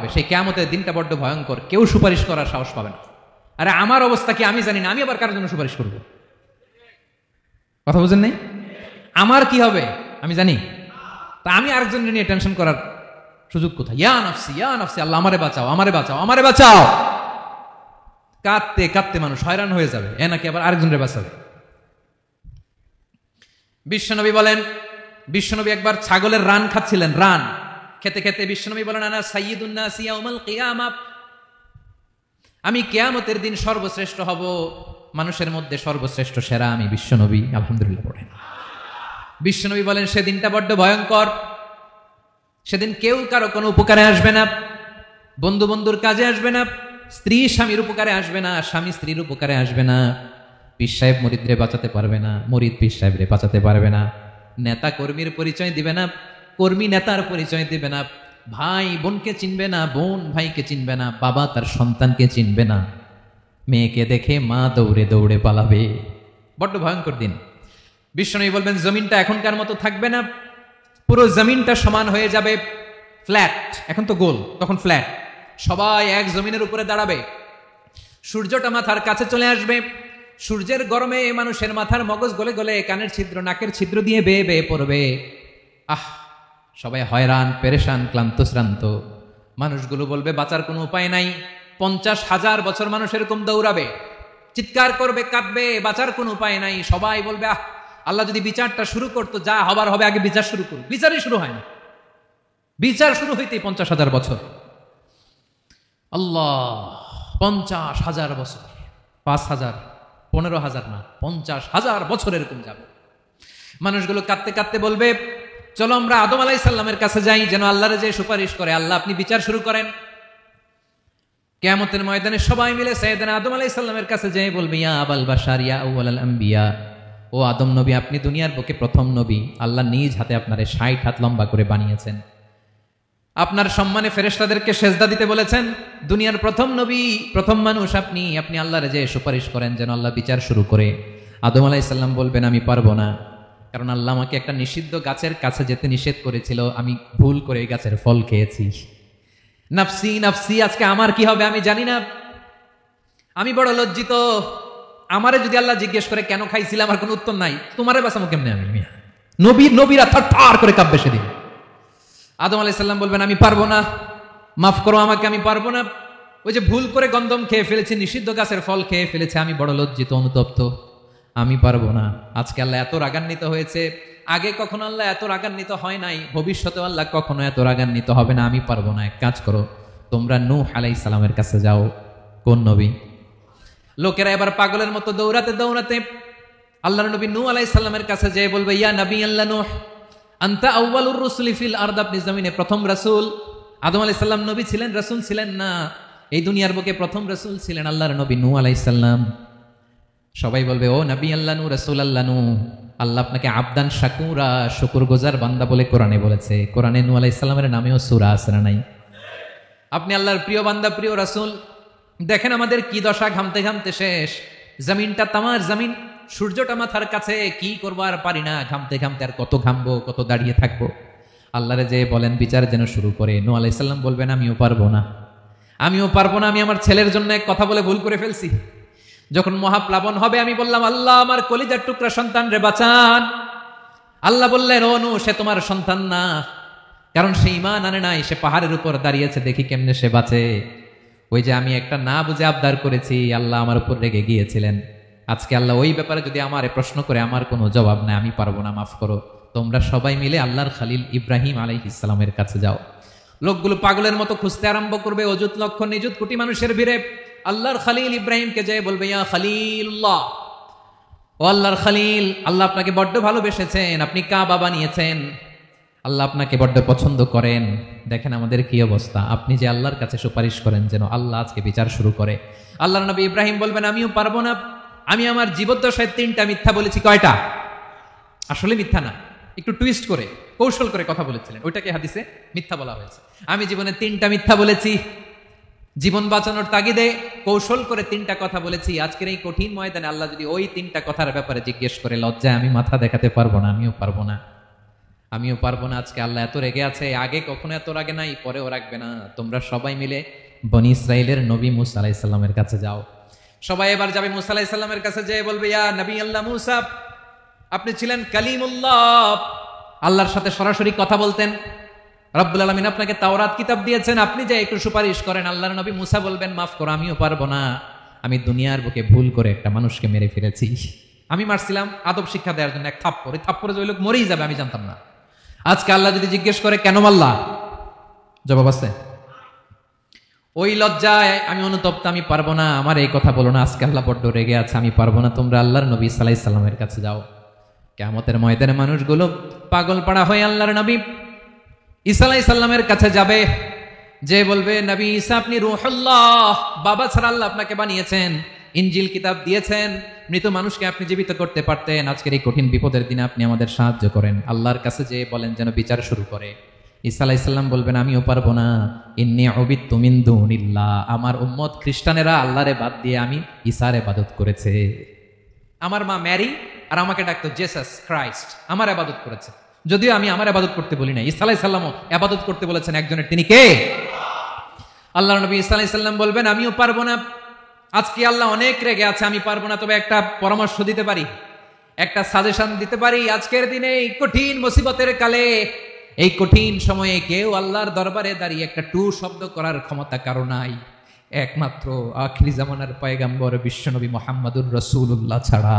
হবে, সেই কিয়ামতের দিনটা বড্ড ভয়ঙ্কর, কেউ সুপারিশ করার সাহস পাবে না। আরে আমার অবস্থা কি আমি জানি না, আমি আবার কারোর জন্য সুপারিশ করব? কথা বুঝেন নাই? আমার কি হবে আমি জানি? তা আমি আরেকজনের নিয়ে টেনশন করার সুযোগ কোথায়? ইয়া নাফসি আল্লাহ আমারে বাঁচাও, আমারে বাঁচাও, আমারে বাঁচাও। কাঁদতে কাঁদতে মানুষ হয়রান হয়ে যাবে, এ নাকি আবার আরেকজনের বাঁচাবে। বিশ্বনবী বলেন, বিশ্বনবী একবার ছাগলের রান খাচ্ছিলেন, রান খেতে খেতে বিশ্বনবী বলেন, আনা সাইয়্যিদুন নাসি ইয়াউমাল কিয়ামা, আমি কিয়ামতের দিন সর্বশ্রেষ্ঠ হব, মানুষের মধ্যে সর্বশ্রেষ্ঠ সেরা আমি বিশ্বনবী। আলহামদুলিল্লাহ পড়েন। বিশ্বনবী বলেন, সেদিনটা বড্ড ভয়ঙ্কর, সেদিন কেউ কারো কোনো উপকারে আসবে না, বন্ধু বন্ধুর কাজে আসবে না, স্ত্রী স্বামীর উপকারে আসবে না, স্বামী স্ত্রীর উপকারে আসবে না, পীর সাহেব মুরিদরে বাঁচাতে পারবে না, মুরিদ পীর সাহেবরে বাঁচাতে পারবে না, নেতা কর্মীর পরিচয় দিবে না, কর্মী নেতার পরিচয় দিবে না, ভাই বোনকে চিনবে না, বোন ভাইকে চিনবে না, বাবা তার সন্তানকে চিনবে না, মেয়েকে দেখে মা দৌড়ে দৌড়ে পালাবে। বড্ড ভয়ঙ্কর দিন। বিশ্বনবী বলবেন, জমিনটা এখনকার মতো থাকবে না, পুরো জমিনটা সমান হয়ে যাবে, ফ্ল্যাট, এখন তো গোল, তখন ফ্ল্যাট, সবাই এক জমিনের উপরে দাঁড়াবে, সূর্যটা মাথার কাছে চলে আসবে, সূর্যের গরমে মানুষের মাথার মগজ গলে গলে কানের ছিদ্র নাকের ছিদ্র দিয়ে বেয়ে বেয়ে পড়বে। সবাই হয়রান, পেরেশান, ক্লান্ত শ্রান্ত। মানুষগুলো বলবে বাঁচার কোনো উপায় নাই। 50,000 বছর মানুষ এরকম দৌড়াবে, চিৎকার করবে, কাঁদবে, বাঁচার কোনো উপায় নাই। সবাই বলবে আল্লাহ যদি বিচারটা শুরু করতো, যা হবার হবে, আগে বিচার শুরু করুন। বিচারই শুরু হয় না, বিচার শুরু হইতেই 50,000 বছর। আল্লাহ, 50,000 বছর, 5,000, 15,000 না, 50,000 বছর এরকম যাবে। মানুষগুলো কাঁদতে কাঁদতে বলবে, চলো আমরা আদম আলাইহিস সালামের কাছে যাই, যেন আল্লাহরে যে সুপারিশ করে, আল্লাহ আপনি বিচার শুরু করেন। কিয়ামতের ময়দানে সবাই মিলে সাইয়েদনা আদম আলাইহিস সালামের কাছে যেয়ে বলবে, ইয়া আবাল বাশার ইয়া আউয়ালাল আম্বিয়া, ও আদম নবী, আপনি দুনিয়ার বুকে প্রথম নবী, আল্লাহ নিজ হাতে আপনারে 60 হাত লম্বা করে বানিয়েছেন, আপনার সম্মানে ফেরেশতাদেরকে সেজদা দিতে বলেছেন, দুনিয়ার প্রথম নবী, প্রথম মানুষ আপনি, আপনি আল্লাহরে যে সুপারিশ করেন যেন আল্লাহ বিচার শুরু করে। আদম আলাইহিস সালাম বলবেন, আমি পারবো না, কারণ আল্লাহ আমাকে একটা নিষিদ্ধ গাছের কাছে যেতে নিষেধ করেছিল, আমি ভুল করে এই গাছের ফল খেয়েছি। নাফসি নাফসি, আজকে আমার কি হবে আমি জানি না, আমি বড় লজ্জিত। আমারে যদি আল্লাহ জিজ্ঞেস করে কেন খাইছিলাম, আমার কোনো উত্তর নাই, তোমারে বাঁচাবো কেমনে আমি? নবীরা থার করে কাঁপবে সেদিন। আদম আলাইহিস সালাম বলবেন, আমি পারবো না, মাফ করো আমাকে, আমি পারবো না, ওই যে ভুল করে গন্ধম খেয়ে ফেলেছি, নিষিদ্ধ গাছের ফল খেয়ে ফেলেছে, আমি বড় লজ্জিত, অনুতপ্ত, আমি পারবো না। আজকে আল্লাহ এত রাগান্বিত হয়েছে, আগে কখনো আল্লাহ এত রাগান্বিত হয় নাই, ভবিষ্যতে আল্লাহ কখনো এত রাগান্বিত হবে না, আমি পারবো না। এক কাজ করো, তোমরা নূহ আলাইহিস সালামের কাছে যাও। কোন নবী? লোকেরা এবার পাগলের মতো দৌড়াতে দৌড়াতে আল্লাহর নবী নূহ আলাইহিস সালামের কাছে যেয়ে বলবে, ইয়া নবী আল্লাহ নূহ, আনতা আউয়ালুর রাসূলি ফিল আরদ, আপনি জমিনে প্রথম রাসূল। আদম আলাইহিস সালাম নবী ছিলেন, রাসূল ছিলেন না, এই দুনিয়ার বুকে প্রথম রাসূল ছিলেন আল্লাহর নবী নূহ আলাইহিস সালাম। সবাই বলবে, ও নবী আল্লাহ নূহ, রাসূল আল্লাহ নূহ, আল্লাহ আপনাকে আবদান শাকুরা, শুকরগুজার বান্দা বলে কোরআনে বলেছে। কোরআনে নূহ আলাইহিস সালামের নামেও সূরা আছে না নাই? আপনি আল্লাহর প্রিয় বান্দা, প্রিয় রাসূল। দেখেন আমাদের কি দশা, ঘামতে ঘামতে শেষ, জমিনটা তামার জমিন, সূর্যটা মাথার কাছে, কি করবো আর পারি না, ঘামতে ঘামতে আর কত ঘামবো, কত দাঁড়িয়ে থাকবো। আল্লাহরে যে বলেন বিচার যেন শুরু করে। নূহ আলাইহিস সালাম বলবেন, আমিও পারবো না, আমিও পারবো না, আমি আমার ছেলের জন্য এক কথা বলে ভুল করে ফেলছি। যখন মহাপ্লাবন হবে আমি বললাম, আল্লাহ আমার কলিজার টুকরা সন্তান রে বাঁচান। আল্লাহ বললেন, ও নূহ, সে তোমার সন্তান না, কারণ সে ঈমান আনে নাই, সে পাহাড়ের উপর দাঁড়িয়েছে, দেখি কেমনে সে বাঁচে। ওই যে আমি একটা না বুঝে আবদার করেছি, আল্লাহ আমার উপর রেগে গিয়েছিলেন। আজকে আল্লাহ ওই ব্যাপারে যদি আমারে প্রশ্ন করে, আমার কোনো জবাব নাই, আমি পারবো না, মাফ করো। তোমরা সবাই মিলে আল্লাহর খালিল ইব্রাহিম আলাইহিস সালামের কাছে যাও। লোকগুলো পাগলের মতো খুঁজতে আরম্ভ করবে, অযুত লক্ষ নিযুত কোটি মানুষের ভিড়ে আল্লাহর খালিল ইব্রাহিমকে যেয়ে বলবে, ইয়া খালিলুল্লাহ, ও আল্লাহর খালিল, আল্লাহ আপনাকে বড্ড ভালোবেসেছেন, আপনি কাবা বানিয়েছেন, আল্লাহ আপনাকে বড্ড পছন্দ করেন। দেখেন আমাদের কি অবস্থা, আপনি যে আল্লাহর কাছে সুপারিশ করেন যেন আল্লাহ আজকে বিচার শুরু করে। আল্লাহর নবী ইব্রাহিম বলবেন, আমিও পারবো না, আমি আমার জীবদ্দশায় 3টা মিথ্যা বলেছি। কয়টা? আসলে মিথ্যা না, একটু টুইস্ট করে, কৌশল করে কথা বলেছিলেন, ওইটাকে হাদিসে মিথ্যা বলা হয়েছে। আমি জীবনে 3টা মিথ্যা বলেছি, জীবন বাঁচানোর তাগিদে কৌশল করে 3টা কথা বলেছি। আজকের এই কঠিন ময়দানে আল্লাহ যদি ওই 3টা কথার ব্যাপারে জিজ্ঞেস করে, লজ্জায় আমি মাথা দেখাতে পারবো না, আমিও পারবো না। আমিও পারবো না। আজকে আল্লাহ এত রেগে আছে, আগে কখনো এত রাগে নাই, পরেও রাখবে না। তোমরা সবাই মিলে বনি ইসরাইলের নবী মুসা আলাইহিস সালামের কাছে যাও। সবাই এবার যাবে মুসা আলাইহিস সালামের কাছে, যেয়ে বলবে, ইয়া নবী আল্লাহ মুসা, আপনি ছিলেন কালিমুল্লাহ, আল্লাহর সাথে সরাসরি কথা বলতেন। রব্বুল আলামিন আপনাকে তাওরাত কিতাব দিয়েছেন, আপনি যে একটু সুপারিশ করেন। আল্লাহর নবী মুসা বলবেন, মাফ করো, আমিও পারবো না। আমি দুনিয়ার বুকে ভুল করে একটা মানুষকে মেরে ফেলেছি। আমি মারছিলাম আদব শিক্ষা দেওয়ার জন্য এক থাপ্পড়, এই থাপ্পড়ে যে ওই লোক মরেই যাবে আমি জানতাম না। আজকে আল্লাহ যদি জিজ্ঞেস করে কেন মারলা, জবাব আছে? ওই লজ্জায় আমি অনুতপ্ত, আমি পারবো না, আমার এই কথা বলো না। আজকে আল্লাহ বড্ড রেগে আছে, আমি পারবো না। তোমরা আল্লাহর নবী সাল্লাল্লাহু আলাইহি সাল্লামের কাছে যাও। কিয়ামতের ময়দানে মানুষগুলো পাগল পাড়া হয়ে আল্লাহর নবী ঈসা আলাইহিস সালামের কাছে যাবে, যে বলবে, নবী ঈসা আপনি রূহুল্লাহ, বাবা ছাড়া আল্লাহ আপনাকে বানিয়েছেন, ইনজিল কিতাব দিয়েছেন, মৃত মানুষকে আপনি জীবিত করতে পারতেন। আজকের এই কঠিন বিপদের দিনে আপনি আমাদের সাহায্য করেন। আল্লাহর কাছে যে বলেন যেন বিচার শুরু করে। ঈসা আলাইহিস সালাম বলবেন, আমিও পারবো না। ইন্নী উবিদতু মিন দুনিল্লাহ, আমার উম্মত খ্রিস্টানেরা আল্লাহরে বাদ দিয়ে আমি ঈসার ইবাদত করেছে। আমার মা ম্যারি আর আমাকে ডাকতো জেসাস ক্রাইস্ট, আমার ইবাদত করেছে। যদিও আমি আমার ইবাদত করতে বলি না, ঈসা আলাইহিস সালামও ইবাদত করতে বলেছেন একজনের, তিনি কে? আল্লাহর নবী ঈসা আলাইহিস সালাম বলবেন, আমিও পারবো না। আজকে আল্লাহ অনেক রেগে আছে, আমি পারবো না। তবে একটা পরামর্শ দিতে পারি, একটা সাজেশন দিতে পারি। আজকের দিনে এই কঠিন মুসিবতের কালে, এই কঠিন সময়ে কেউ আল্লাহর দরবারে দাঁড়িয়ে একটা টু শব্দ করার ক্ষমতা কারো নাই, একমাত্র আখিরি জামানার পয়গম্বর বিশ্বনবী মুহাম্মদুর রাসূলুল্লাহ ছাড়া।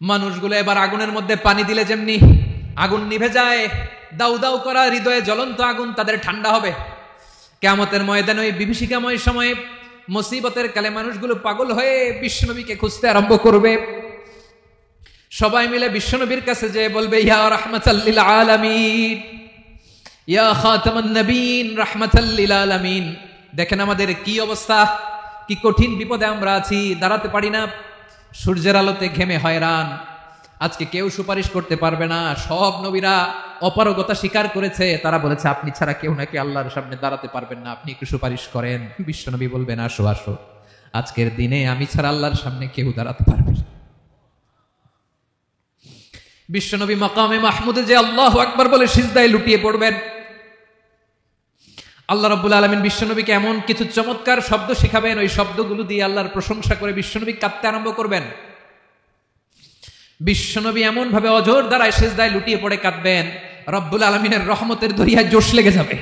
মানুষগুলো এবার আগুনের মধ্যে পানি দিলে যেমনি আগুন নিভে যায়, দাউ দাউ করা হৃদয়ে জ্বলন্ত আগুন তাদের ঠান্ডা হবে। কিয়ামতের ময়দানে ওই বিভীষিকাময় সময়ে মুসিবতের কালে মানুষগুলো পাগল হয়ে বিশ্বনবীকে খুঁজতে আরম্ভ করবে। সবাই মিলে বিশ্বনবীর কাছে যেয়ে বলবে, ইয়া রাহমাতাল লিল আলামিন, ইয়া খাতামান নবীন, রাহমাতাল লিল আলামিন। দেখেন আমাদের কি অবস্থা, কি কঠিন বিপদে আমরা আছি, দাঁড়াতে পারি না, সূর্যের আলোতে ঘেমে হয়রান। আজকে কেউ সুপারিশ করতে পারবে না। সব নবীরা অপারগতা স্বীকার করেছে, তারা বলেছে আপনি ছাড়া কেউ নাকি আল্লাহর সামনে দাঁড়াতে পারবেন না, আপনি একটু সুপারিশ করেন। বিশ্বনবী বলবেন, আসো আসো, আজকের দিনে আমি ছাড়া আল্লাহর সামনে কেউ দাঁড়াতে পারবে না। বিশ্বনবী মাকামে মাহমুদে যে আল্লাহু আকবার বলে সিজদায় লুটিয়ে পড়বেন। আল্লাহ রাব্বুল আলামিন বিশ্বনবীকে এমন কিছু চমৎকার শব্দ শেখাবেন, ওই শব্দগুলো দিয়ে আল্লাহর প্রশংসা করে বিশ্বনবী কাঁদতে আরম্ভ করবেন। বিশ্বনবী এমন ভাবে অজর দ্বারায় সিজদায় লুটিয়ে পড়ে কাঁদবেন, রব্বুল আলামিনের রহমতের দরিয়ায় জোশ লেগে যাবে।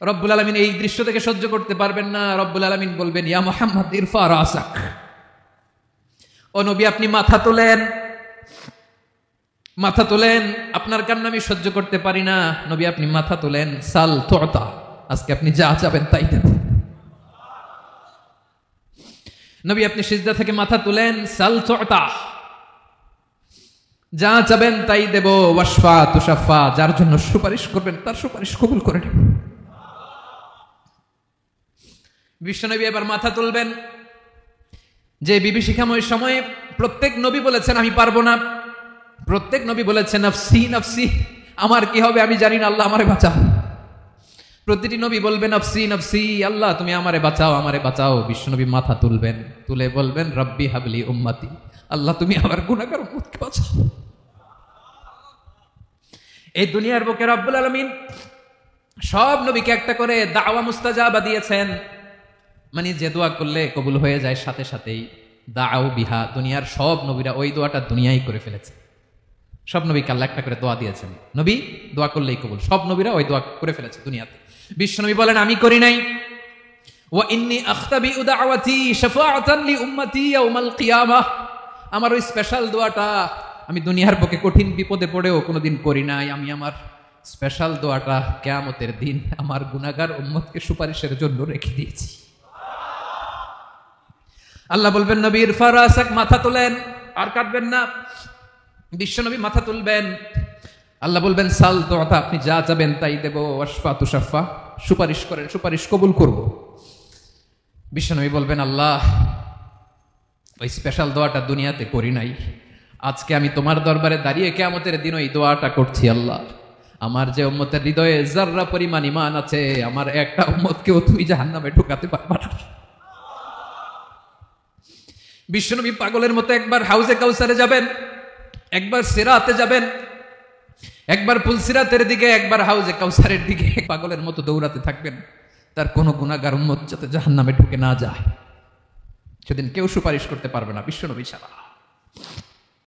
রব্বুল আলামিন এই দৃশ্য থেকে সহ্য করতে পারবেন না। রব্বুল আলামিন বলবেন, ইয়া মুহাম্মদ ইরফা রাসাক, ও নবী আপনি মাথা তোলেন, মাথা তোলেন, আপনার কান্না আমি সহ্য করতে পারি না। নবী আপনি মাথা তোলেন, সাল তুতা, আজকে আপনি যা চাবেন তাই দেব। নবী আপনি সিজদা থেকে মাথা তুলেন, সাল তুতা, যা চাবেন তাই দেব। ওয়াশফা তুশাফা, যার জন্য সুপারিশ করবেন তার সুপারিশ কবুল করে নেব। বিশ্বনবী এবার মাথা তুলবেন। যে বিভীষিকাময় সময়ে প্রত্যেক নবী বলেছেন আমি পারবো না, প্রত্যেক নবী বলেছেন নফসি নফসি, আমার কি হবে আমি জানি না, আল্লাহ আমারে বাঁচাও। প্রতিটি নবী বলবেন নফসি নফসি, আল্লাহ তুমি আমারে বাঁচাও, আমারে বাঁচাও। বিশ্বনবী মাথা তুলবেন, তুলে বলবেন রব্বি হাবলি উম্মতি, আল্লাহ তুমি আমার গুনাহগার উম্মতকে বাঁচাও। এই দুনিয়ার বুকে রব্বুল আলামিন সব নবীকে একটা করে দাওয়া মুস্তাজাবা দিয়েছেন, মানে যে দোয়া করলে কবুল হয়ে যায় সাথে সাথেই। দাও বিহা, দুনিয়ার সব নবীরা ওই দোয়াটা দুনিয়ায় করে ফেলেছে। সব নবীকে আল্লাহ একটা করে দোয়া দিয়েছেন, নবী দোয়া করলেই কবুল। সব নবীরা ওই দোয়া করে ফেলেছে দুনিয়াতে। বিশ্বনবী বলেন আমি করি নাই। ওয়া ইন্নী আখতাবিউ দাওয়াতি শাফাআতান লি উম্মতি ইয়াউমাল কিয়ামাহ, আমার ওই স্পেশাল দোয়াটা আমি দুনিয়ার বুকে কঠিন বিপদে পড়েও কোনোদিন করি নাই। আমি আমার স্পেশাল দোয়াটা কিয়ামতের দিন আমার গুনাহগার উম্মতকে সুপারিশের জন্য রেখে দিয়েছি। আল্লাহ বলবেন নবী ইরফা রাসাক, মাথা তোলেন, আর কাঁদবেন না। বিশ্বনবী মাথা তুলবেন, আল্লাহ বলবেন সাল তুতা, আপনি যা চাবেন তাই দেব। ওয়াশফা তুশাফা, সুপারিশ করেন, সুপারিশ কবুল করব। বিশ্বনবী বলবেন আল্লাহ ওই স্পেশাল দোয়াটা দুনিয়াতে করি নাই, আজকে আমি তোমার দরবারে দাঁড়িয়ে কিয়ামতের দিন ওই দোয়াটা করছি। আল্লাহ আমার যে উম্মতের হৃদয়ে যাররা পরিমাণ ঈমান আছে, আমার একটা উম্মতকেও তুমি জাহান্নামে ঢুকাতে পারবা না। বিশ্বনবী পাগলের মতো একবার হাউজে কাউসারে যাবেন, একবার সিরাতে যাবেন, একবার পুলসিরাতের দিকে, একবার হাউজে কাউসারের দিকে পাগলের মতো দৌড়াতে থাকবেন। তার কোনো গুনাহগার উম্মত যাতে জাহান্নামে ঢুকে না যায়। সেদিন কেউ সুপারিশ করতে পারবে না বিশ্বনবী ছাড়া।